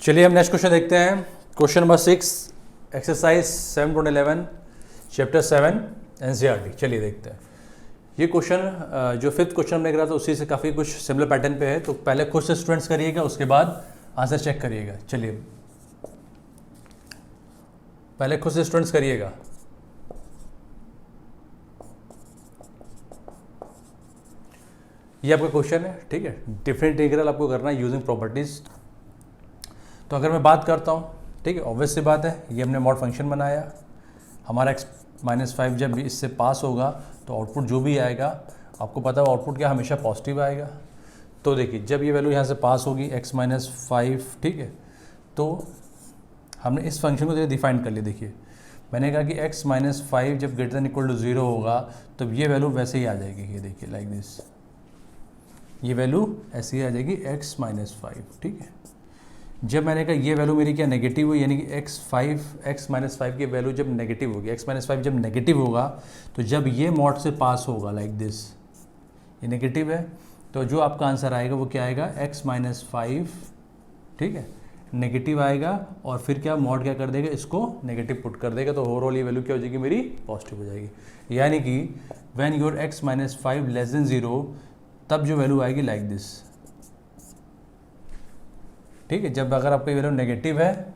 चलिए हम next question देखते हैं। Question number 6, exercise 7.11 chapter 7 NCERT. चलिए देखते हैं। ये क्वेश्चन जो फिफ्थ क्वेश्चन हमने करा था उसी से काफ़ी कुछ सिमिलर पैटर्न पे है, तो पहले खुद से स्टूडेंट्स करिएगा, उसके बाद आंसर चेक करिएगा। चलिए पहले खुद से स्टूडेंट्स करिएगा। ये आपका क्वेश्चन है, ठीक है। डिफरेंट इंटीग्रल आपको करना है यूजिंग प्रॉपर्टीज। तो अगर मैं बात करता हूँ, ठीक है, ऑब्वियस सी बात है, ये हमने मॉड फंक्शन बनाया, हमारा x-5 जब भी इससे पास होगा तो आउटपुट जो भी आएगा, आपको पता है आउटपुट क्या हमेशा पॉजिटिव आएगा। तो देखिए जब ये वैल्यू यहाँ से पास होगी x-5, ठीक है, तो हमने इस फंक्शन को डिफाइन कर लिया। देखिए मैंने कहा कि x-5 जब ग्रेटर देन इक्वल टू 0 होगा तो ये वैल्यू वैसे ही आ जाएगी। ये देखिए लाइक दिस, ये वैल्यू ऐसे ही आ जाएगी x-5, ठीक है। जब मैंने कहा ये वैल्यू मेरी क्या नेगेटिव हुई, यानी कि x-5 की वैल्यू जब नेगेटिव होगी, x-5 जब नेगेटिव होगा तो जब ये मॉड से पास होगा लाइक दिस, ये नेगेटिव है, तो जो आपका आंसर आएगा वो क्या आएगा x-5, ठीक है, नेगेटिव आएगा। और फिर क्या मॉड क्या कर देगा, इसको नेगेटिव पुट कर देगा, तो ओवरऑल ये वैल्यू क्या हो जाएगी मेरी पॉजिटिव हो जाएगी। यानी कि when your x-5 less than 0 तब जो वैल्यू आएगी लाइक दिस, ठीक है। जब अगर आपकी वैल्यू नेगेटिव है,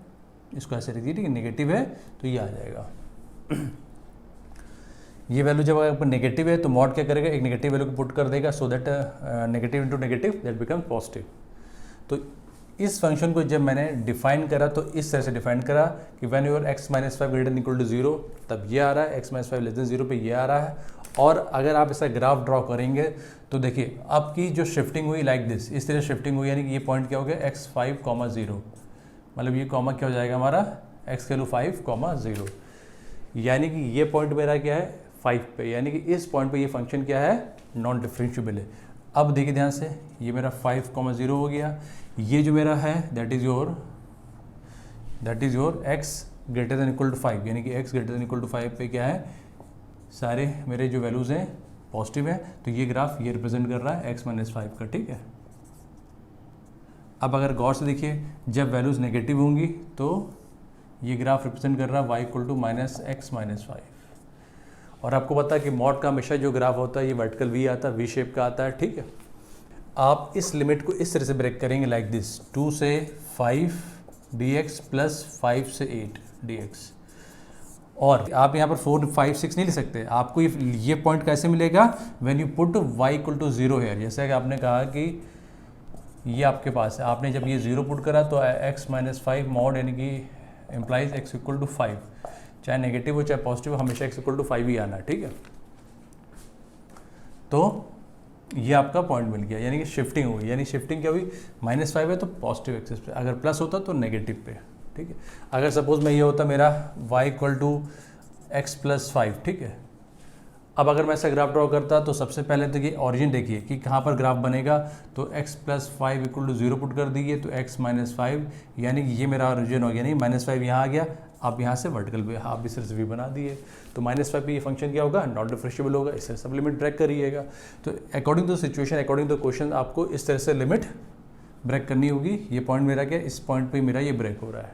इसको ऐसे रखिए, ठीक है, नेगेटिव है तो ये आ जाएगा। ये वैल्यू जब अगर नेगेटिव है तो मॉड क्या करेगा, एक नेगेटिव वैल्यू को पुट कर देगा, so that negative into negative that become positive. तो इस फंक्शन को जब मैंने डिफाइन करा तो इस तरह से डिफाइन करा कि when your x-5 greater than equal to 0 तब ये आ रहा है, x-5 लेस देन 0 पे ये आ रहा है। और अगर आप इसका ग्राफ ड्रॉ करेंगे तो देखिए आपकी जो शिफ्टिंग हुई लाइक दिस, इस तरह शिफ्टिंग हुई, यानी कि ये पॉइंट क्या हो गया x5, 0, मतलब ये कॉमा क्या हो जाएगा हमारा x-5, 0, यानी कि ये पॉइंट मेरा क्या है 5 पे, यानी कि इस पॉइंट पे ये फंक्शन क्या है नॉन डिफरेंशिएबल है। अब देखिए ध्यान से, ये मेरा 5, 0 हो गया, ये जो मेरा है that is your x greater than equal to 5, यानी कि x greater than equal to 5 पे क्या है, सारे मेरे जो वैल्यूज़ हैं पॉजिटिव है, तो ये ग्राफ ये रिप्रेजेंट कर रहा है x-5 का, ठीक है। अब अगर गौर से देखिए जब वैल्यूज़ नेगेटिव होंगी तो ये ग्राफ रिप्रेजेंट कर रहा है y इक्वल टू -x-5। और आपको पता है कि मॉड का हमेशा जो ग्राफ होता है ये वर्टिकल वी आता है, वी शेप का आता है, ठीक है। आप इस लिमिट को इस तरह से ब्रेक करेंगे लाइक दिस, 2 से 5 dx प्लस 5 से 8 dx। और आप यहाँ पर 4, 5, 6 नहीं ले सकते, आपको ये पॉइंट कैसे मिलेगा, when you put y equal to 0 है। जैसे कि आपने कहा कि ये आपके पास है, आपने जब ये 0 पुट करा तो x-5 मॉड, यानी कि एम्प्लाइज x इक्वल टू 5, चाहे नेगेटिव हो चाहे पॉजिटिव हो, हमेशा x इक्वल टू 5 ही आना है, ठीक है। तो ये आपका पॉइंट मिल गया, यानी कि शिफ्टिंग हुई, यानी शिफ्टिंग क्या हुई, -5 है तो पॉजिटिव एक्सिस पे, अगर प्लस होता तो नेगेटिव पे, ठीक है। अगर सपोज में ये होता मेरा y इक्वल टू x+5, ठीक है। अब अगर मैं ऐसा ग्राफ ड्रॉ करता तो सबसे पहले तो ये ऑरिजिन देखिए कि कहाँ पर ग्राफ बनेगा, तो x+5 इक्वल टू 0 पुट कर दीजिए तो x-5, यानी कि ये मेरा ऑरिजिन हो गया, नहीं -5 यहाँ आ गया, आप यहाँ से वर्टिकल पे आप इस तरह से भी बना दिए, तो -5 पे ये फंक्शन क्या होगा नॉट डिफरेंशिएबल होगा, इससे सब लिमिट ब्रेक करिएगा। तो according to situation, according to question, आपको इस तरह से लिमिट ब्रेक करनी होगी। ये पॉइंट मेरा क्या, इस पॉइंट पे मेरा ये ब्रेक हो रहा है,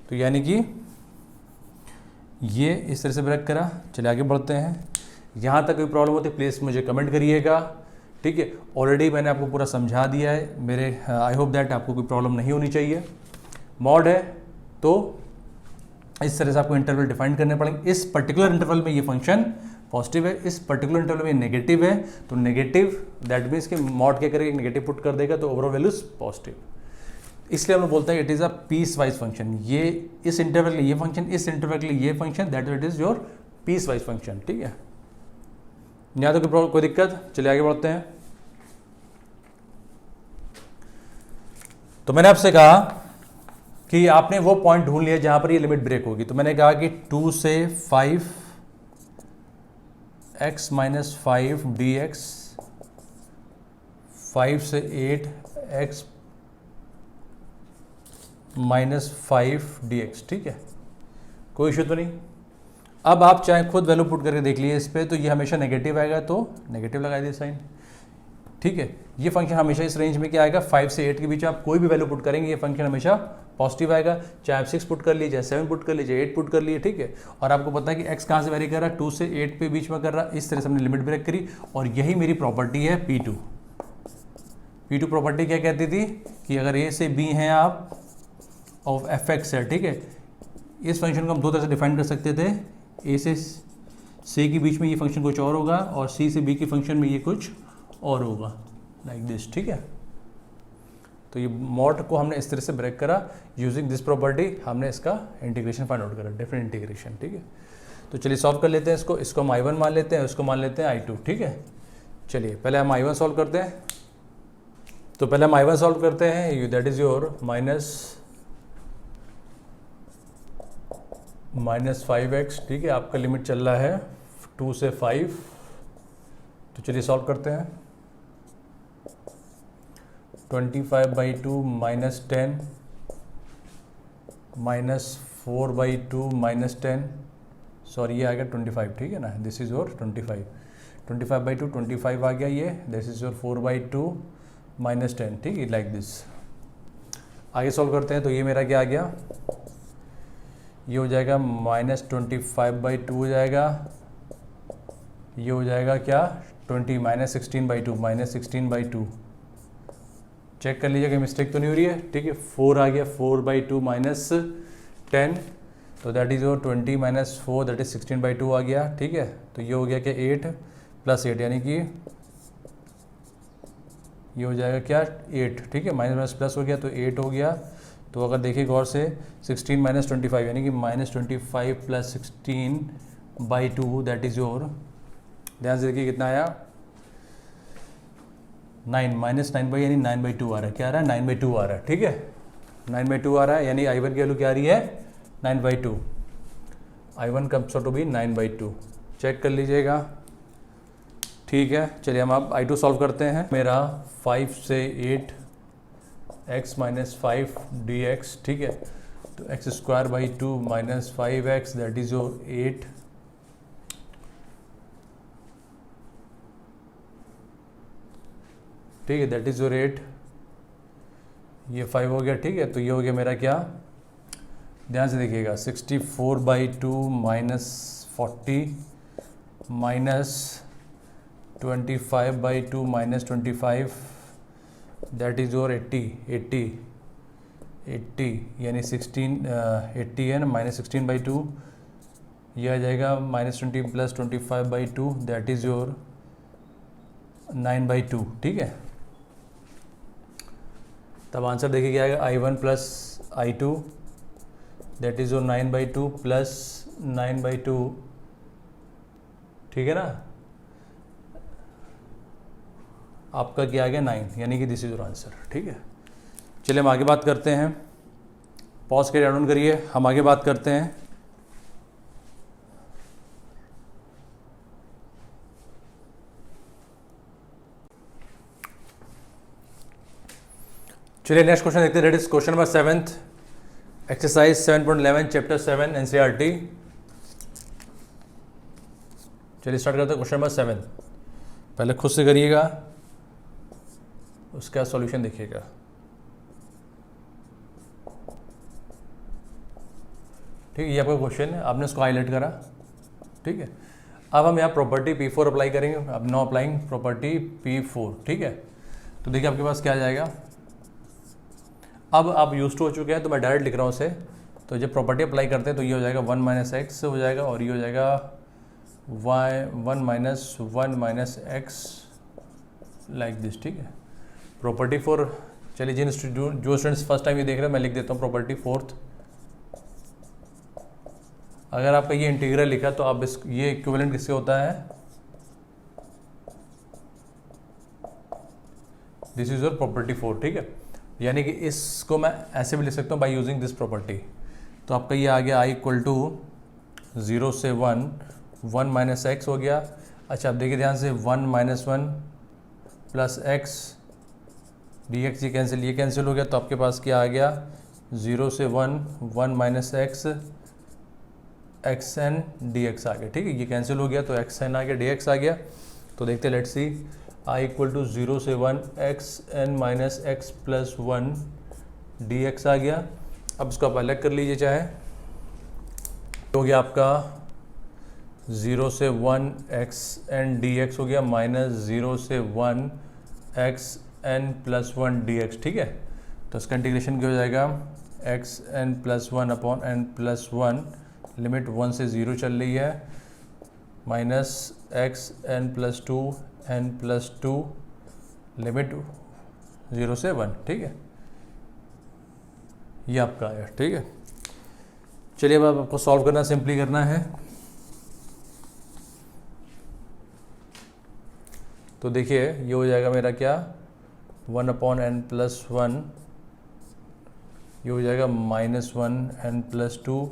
तो यानी कि ये इस तरह से ब्रेक करा। चलिए आगे बढ़ते हैं। यहाँ तक कोई प्रॉब्लम होती है प्लीज़ मुझे कमेंट करिएगा, ठीक है। ऑलरेडी मैंने आपको पूरा समझा दिया है, मेरे आई होप दैट आपको कोई प्रॉब्लम नहीं होनी चाहिए। मॉड है तो इस तरह से आपको इंटरवल डिफाइन करने पड़ेंगे। इस पर्टिकुलर इंटरवल में ये फंक्शन पॉजिटिव है, इस पर्टिकुलर इंटरवल में नेगेटिव है, तो नेगेटिव दैट मीन्स कि मॉड क्या करेगा, नेगेटिव पुट कर देगा तो ओवरऑल वैल्यूज पॉजिटिव। इसलिए हम लोग बोलते हैं it is a piecewise function. ये इस इंटरवल के लिए ये फंक्शन, इस इंटरवल के लिए ये function, that it is your piecewise function, ठीक है। यहाँ तो कोई दिक्कत। चलिए आगे बढ़ते हैं। तो मैंने आपसे कहा कि आपने वो पॉइंट ढूंढ लिया जहां पर ये लिमिट ब्रेक होगी, तो मैंने कहा कि 2 से 5 x-5 dx, 5 से 8 x -5 dx, ठीक है, कोई इशू तो नहीं। अब आप चाहे खुद वैल्यू पुट करके देख लीजिए इस पर, तो ये हमेशा नेगेटिव आएगा तो नेगेटिव लगा दिए साइन, ठीक है। ये फंक्शन हमेशा इस रेंज में क्या आएगा, 5 से 8 के बीच आप कोई भी वैल्यू पुट करेंगे ये फंक्शन हमेशा पॉजिटिव आएगा, चाहे आप 6 पुट कर लीजिए, 7 पुट कर लीजिए, 8 पुट कर लिए, ठीक है। और आपको पता है कि x कहाँ से वेरी कर रहा है, 2 से 8 पे बीच में कर रहा है, इस तरह से हमने लिमिट ब्रेक करी और यही मेरी प्रॉपर्टी है P2। P2 प्रॉपर्टी क्या कहती थी कि अगर a से b हैं आप ऑफ fx है, ठीक है। इस फंक्शन को हम दो तरह से डिफाइन कर सकते थे, a से c के बीच में ये फंक्शन कुछ और होगा और c से b के फंक्शन में ये कुछ और होगा, लाइक दिस, ठीक है। तो ये मॉड को हमने इस तरह से ब्रेक करा यूजिंग दिस प्रॉपर्टी, हमने इसका इंटीग्रेशन फाइंड आउट करा, डिफरेंट इंटीग्रेशन, ठीक है। तो चलिए सॉल्व कर लेते हैं इसको हम I1 मान लेते हैं, इसको मान लेते हैं I2, ठीक है। चलिए पहले हम I1 सॉल्व करते हैं। तो पहले हम I1 सॉल्व करते हैं, that is your minus 5x, ठीक है। आपका लिमिट चल रहा है 2 से 5। तो चलिए सॉल्व करते हैं। 25/2 माइनस 10 माइनस 4/2 माइनस 10, सॉरी ये आ गया 25, ठीक है ना। दिस इज योर 25/2 25 आ गया ये, दिस इज योर 4/2 माइनस 10, ठीक है, लाइक दिस। आगे सॉल्व करते हैं। तो ये मेरा क्या आ गया, ये हो जाएगा माइनस 25/2 हो जाएगा, ये हो जाएगा क्या 20 माइनस 16/2 माइनस 16/2। चेक कर लीजिए कि मिस्टेक तो नहीं हो रही है, ठीक है। 4 आ गया, 4/2 माइनस 10, तो that is your 20 minus 4 that is 16/2 आ गया, ठीक है। तो ये हो गया कि 8 प्लस 8 यानी कि ये हो जाएगा क्या 8, ठीक है। माइनस माइनस प्लस हो गया तो 8 हो गया। तो अगर देखिए गौर से 16 माइनस 25 यानी कि minus 25 plus 16/2 that is your, ध्यान से देखिए कितना आया 9, माइनस 9 यानी 9/2 आ रहा है। क्या आ रहा है 9/2 आ रहा है, ठीक है। 9/2 आ रहा है यानी I1 की वैल्यू क्या आ रही है 9/2। I1 comes out to be 9/2, check कर लीजिएगा, ठीक है। चलिए हम अब I2 सॉल्व करते हैं। मेरा 5 से 8 x माइनस 5 dx, ठीक है। तो x²/2 minus 5x that is your 8, ठीक है, दैट इज योर 8। ये 5 हो गया, ठीक है। तो ये हो गया मेरा क्या, ध्यान से देखिएगा 64/2 minus 40 minus 25/2 minus 25 that is your 80 यानी 80 है ना, माइनस 16/2, यह आ जाएगा minus 20 plus 25/2 that is your 9/2, ठीक है। तब आंसर देखिए क्या आएगा I1 plus I2 that is your 9/2 plus 9/2, ठीक है ना। आपका क्या आ गया 9, यानी कि दिस इज योर आंसर, ठीक है। चलिए हम आगे बात करते हैं, पॉज करिए, डाउन करिए, हम आगे बात करते हैं। चलिए नेक्स्ट क्वेश्चन देखते हैं, that is question number 7th, exercise 7.11 chapter 7 NCERT। चलिए स्टार्ट करते हैं क्वेश्चन नंबर 7। पहले खुद से करिएगा, उसका सॉल्यूशन देखिएगा। ठीक है, ये आपका क्वेश्चन है, आपने उसको हाईलाइट करा, ठीक है। अब हम यहाँ प्रॉपर्टी P4 अप्लाई करेंगे, अब नो अप्लाइंग प्रॉपर्टी P4, ठीक है। तो देखिए आपके पास क्या आ जाएगा, अब आप यूज टू हो चुके हैं तो मैं डायरेक्ट लिख रहा हूँ उसे। तो जब प्रॉपर्टी अप्लाई करते हैं तो ये हो जाएगा 1 माइनस एक्स हो जाएगा और ये हो जाएगा 1 माइनस एक्स लाइक दिस, ठीक है। प्रॉपर्टी फॉर, चलिए जो स्टूडेंट्स फर्स्ट टाइम ये देख रहे हैं मैं लिख देता हूँ प्रॉपर्टी 4th। अगर आपका ये इंटीग्रल लिखा तो आप ये इक्विवेलेंट किससे होता है, दिस इज योर प्रॉपर्टी 4, ठीक है। यानी कि इसको मैं ऐसे भी लिख सकता हूँ बाय यूजिंग दिस प्रॉपर्टी। तो आपका ये आ गया I इक्वल टू 0 से 1 माइनस एक्स हो गया। अच्छा अब देखिए ध्यान से 1 minus 1 plus x D x, ये कैंसिल हो गया। तो आपके पास क्या आ गया 0 से 1 minus x n d x आ गया, ठीक है। ये कैंसिल हो गया तो एक्स एन आ गया, डी एक्स आ गया। तो देखते हैं, let's see, I equal to 0 से 1 x n minus x plus 1 d x आ गया। अब इसको आप अलग कर लीजिए चाहे, हो गया आपका 0 से 1 एक्स एन डी एक्स हो गया माइनस 0 से 1 x n plus 1 d x, ठीक है। तो इसका इंटीग्रेशन क्या हो जाएगा, x n plus 1 upon n plus 1, limit 1 से 0 चल रही है, minus x n plus 2 n plus 2, limit 0 से 1, ठीक है। ये आपका आया, ठीक है। चलिए अब आपको सॉल्व करना, सिंपली करना है। तो देखिए ये हो जाएगा मेरा क्या, 1 अपॉन एन प्लस 1, ये हो जाएगा माइनस 1 एन प्लस 2,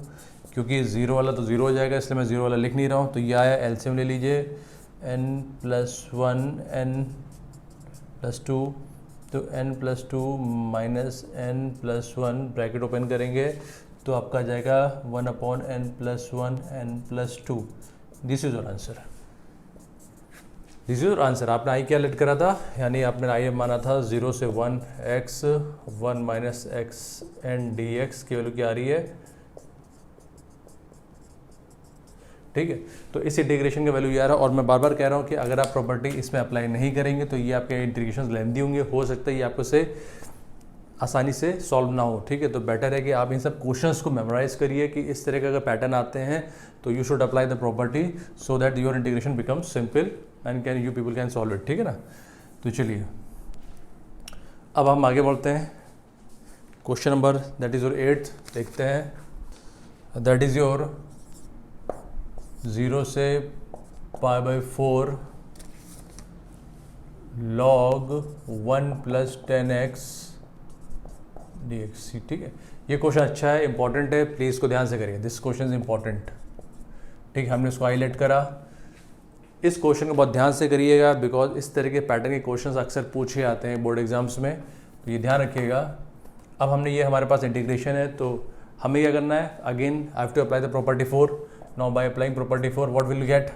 क्योंकि 0 वाला तो 0 हो जाएगा इसलिए मैं 0 वाला लिख नहीं रहा हूँ। तो ये आया, एलसीएम ले लीजिए, n प्लस 1 n प्लस 2, तो n plus 2 minus n plus 1, bracket open करेंगे तो आपका आ जाएगा 1 upon n plus 1 n plus 2। This is your answer, this is your answer. आपने आई क्या लेट करा था, यानी आपने आई माना था 0 से 1 x 1 minus x n d x की वैल्यू क्या आ रही है, ठीक है। तो इस इंटीग्रेशन का वैल्यू ये आ रहा है। और मैं बार बार कह रहा हूँ कि अगर आप प्रॉपर्टी इसमें अप्लाई नहीं करेंगे तो ये आपके इंटीग्रेशन लेंदी होंगे, हो सकता है ये आपको से आसानी से सॉल्व ना हो, ठीक है। तो बेटर है कि आप इन सब क्वेश्चंस को मेमोराइज करिए कि इस तरह का अगर पैटर्न आते हैं तो you should apply the property so that your integration become simple and can you people can solve it, ठीक है ना। तो चलिए अब हम आगे बढ़ते हैं, question number that is your 8 देखते हैं। दैट इज योर 0 से π/4 log 1 प्लस 10x dx, ठीक है। ये क्वेश्चन अच्छा है, इंपॉर्टेंट है, प्लीज़ इसको ध्यान से करिए, दिस क्वेश्चन इज इंपॉर्टेंट, ठीक है। हमने इसको हाईलाइट करा, इस क्वेश्चन को बहुत ध्यान से करिएगा बिकॉज इस तरह के पैटर्न के क्वेश्चंस अक्सर पूछे आते हैं बोर्ड एग्जाम्स में, तो ये ध्यान रखिएगा। अब हमने ये हमारे पास इंटीग्रेशन है तो हमें क्या करना है, again I have to apply the property 4। Now by applying property 4 what will you get,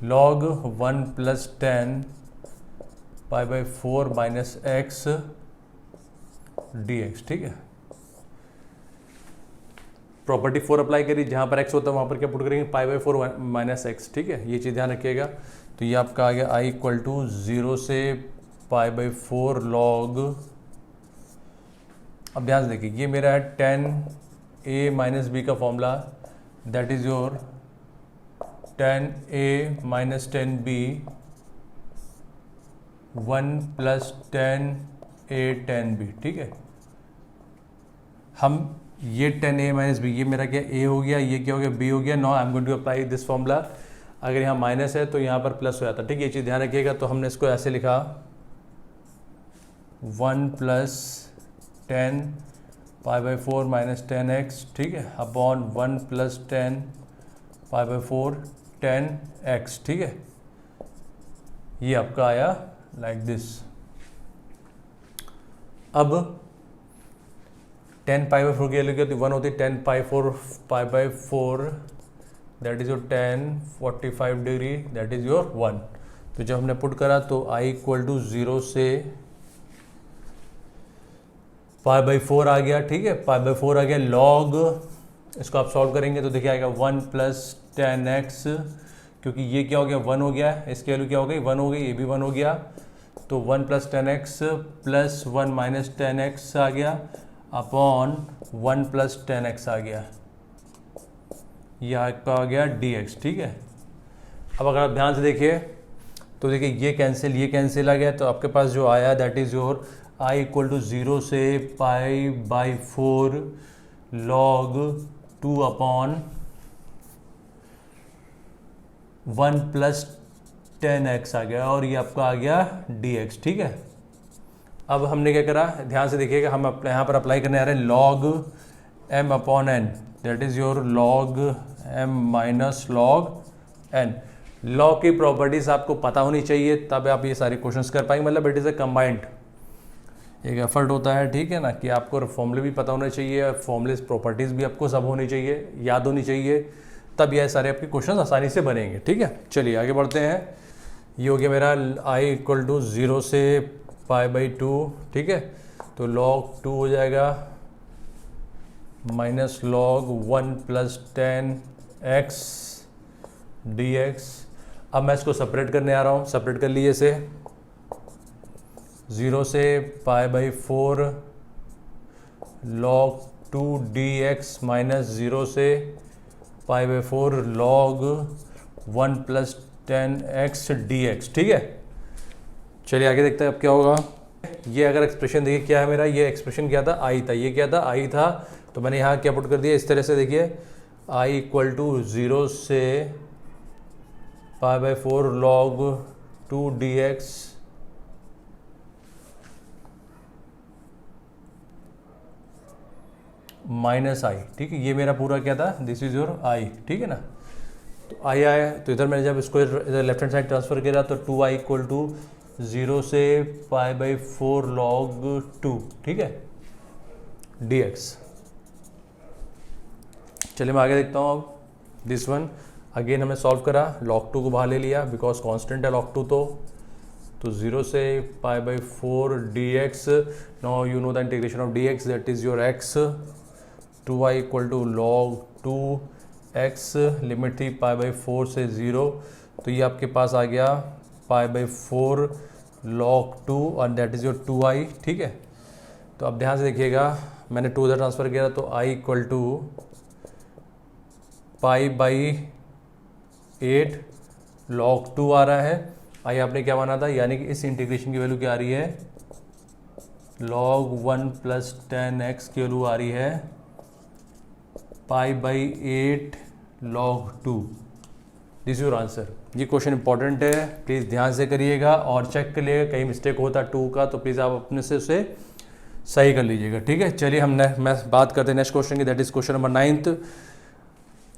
log 1 plus 10 π/4 minus x dx, ठीक है। प्रॉपर्टी 4 अप्लाई करिए, जहाँ पर x होता है वहाँ पर क्या पुट करेंगे, π/4 माइनस एक्स, ठीक है। ये चीज़ ध्यान रखिएगा। तो ये आपका आ गया i इक्वल टू 0 से π/4 log, अब ध्यान से देखिए ये मेरा है 10a माइनस बी का formula, that is your 10a minus 10b 1 plus 10a 10b, ठीक है। हम ये 10a माइनस बी, ये मेरा क्या a हो गया, ये क्या हो गया b हो गया। Now I am going to apply this formula, अगर यहाँ माइनस है तो यहाँ पर प्लस हो जाता है, ठीक है। ये चीज़ ध्यान रखिएगा। तो हमने इसको ऐसे लिखा 1 प्लस 10 π/4 माइनस 10x, ठीक है, अपॉन 1 प्लस 10 π/4 10x, ठीक है। ये आपका आया लाइक दिस। अब 10 π/4 की वैल्यू तो 1 होती है, 10 π/4 that is your 10 45 degree, that is your 1। तो जब हमने पुट करा तो i इक्वल टू 0 से π/4 आ गया, ठीक है, π/4 आ गया log, इसको आप सॉल्व करेंगे तो देखिए आएगा 1 प्लस 10x, क्योंकि ये क्या हो गया 1 हो गया, इसकी वैल्यू क्या हो गई 1 हो गई, ये भी 1 हो गया। तो 1 plus 10x plus 1 minus 10x आ गया अपॉन 1 प्लस 10x आ गया, यह आपका आ गया dx, ठीक है। अब अगर आप ध्यान से देखिए तो देखिए ये कैंसिल आ गया, तो आपके पास जो आया that is your i equal to 0 से π/4 log 2 अपॉन 1 प्लस 10x आ गया, और ये आपका आ गया dx, ठीक है। अब हमने क्या करा, ध्यान से देखिएगा, हम यहाँ पर अप्लाई करने आ रहे हैं log m upon n, that is your log m minus log n। Law की प्रॉपर्टीज आपको पता होनी चाहिए तब आप ये सारे क्वेश्चंस कर पाएंगे, मतलब इट इज़ अ कंबाइंड एक एफर्ट होता है, ठीक है ना, कि आपको फॉर्मूले भी पता होने चाहिए, फॉर्मूले प्रॉपर्टीज़ भी आपको सब होनी चाहिए, याद होनी चाहिए, तब यह सारे आपके क्वेश्चन आसानी से बनेंगे, ठीक है। चलिए आगे बढ़ते हैं। ये हो गया मेरा आई इक्वल टू 0 से π/2, ठीक है। तो log 2 हो जाएगा माइनस log 1 + 10x dx। अब मैं इसको सेपरेट करने आ रहा हूँ, सेपरेट कर लीजिए इसे। 0 से π/4 log 2 dx माइनस 0 से π/4 log 1 + 10x dx, ठीक है। चलिए आगे देखते हैं अब क्या होगा। ये अगर एक्सप्रेशन देखिए क्या है मेरा, ये एक्सप्रेशन क्या था, आई था, ये क्या था, आई था। तो मैंने यहाँ क्या पुट कर दिया इस तरह से, देखिए आई इक्वल टू 0 से π/4 log 2 dx माइनस आई, ठीक है। ये मेरा पूरा क्या था, दिस इज योर आई, ठीक है ना। तो आई आया, तो इधर मैंने जब इसको इधर लेफ्ट हैंड साइड ट्रांसफर किया तो 2i इक्वल टू 0 से π/4 log 2, ठीक है, dx। चलिए मैं आगे देखता हूँ। अब दिस वन अगेन हमें सॉल्व करा, log 2 को बाहर ले लिया बिकॉज कांस्टेंट है log 2, तो 0 से π/4 dx। Now you know the integration of dx, that is your x। 2i equal to log 2x, limit थी π/4 से 0, तो ये आपके पास आ गया π/4 log 2 और दैट इज़ योर 2i, ठीक है। तो अब ध्यान से देखिएगा, मैंने 2 इधर ट्रांसफ़र किया तो i इक्वल टू π/8 log 2 आ रहा है। आई आपने क्या माना था, यानी कि इस इंटीग्रेशन की वैल्यू क्या आ रही है, log 1 + 10x की वैल्यू आ रही है π/8 log 2। This your answer. ये क्वेश्चन इंपॉर्टेंट है, प्लीज़ ध्यान से करिएगा और चेक कर लीजिएगा, कहीं मिस्टेक होता 2 का तो प्लीज़ आप अपने से उसे सही कर लीजिएगा, ठीक है। चलिए मैं बात करते हैं नेक्स्ट क्वेश्चन की, दैट इज क्वेश्चन नंबर 9।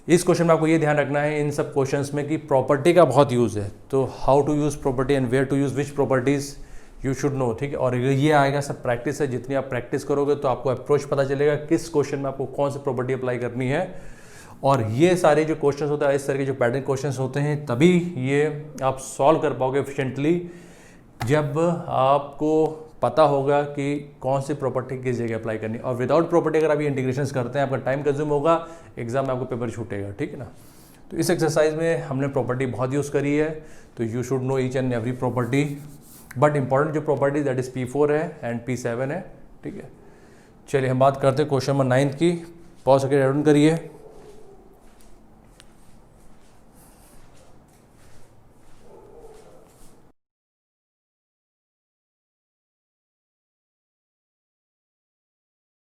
इस क्वेश्चन में आपको ये ध्यान रखना है इन सब क्वेश्चंस में कि प्रॉपर्टी का बहुत यूज़ है, तो how to use property and where to use which properties you should know, ठीक है। और ये आएगा सब प्रैक्टिस है, जितनी आप प्रैक्टिस करोगे तो आपको अप्रोच पता चलेगा किस क्वेश्चन में आपको कौन सी प्रॉपर्टी अप्लाई करनी है। और ये सारे जो क्वेश्चंस होते हैं, इस तरह के जो पैटर्न क्वेश्चंस होते हैं, तभी ये आप सॉल्व कर पाओगे एफिशिएंटली जब आपको पता होगा कि कौन सी प्रॉपर्टी किस जगह अप्लाई करनी है। और विदाउट प्रॉपर्टी अगर आप ये इंटीग्रेशंस करते हैं, आपका टाइम कंज्यूम होगा, एग्जाम में आपको पेपर छूटेगा, ठीक है ना। तो इस एक्सरसाइज में हमने प्रॉपर्टी बहुत यूज़ करी है, तो you should know each and every property. But important जो प्रॉपर्टी दैट इज़ P4 है एंड P7 है, ठीक है। चलिए हम बात करते हैं क्वेश्चन नंबर 9 की। पॉज करके एड करिए।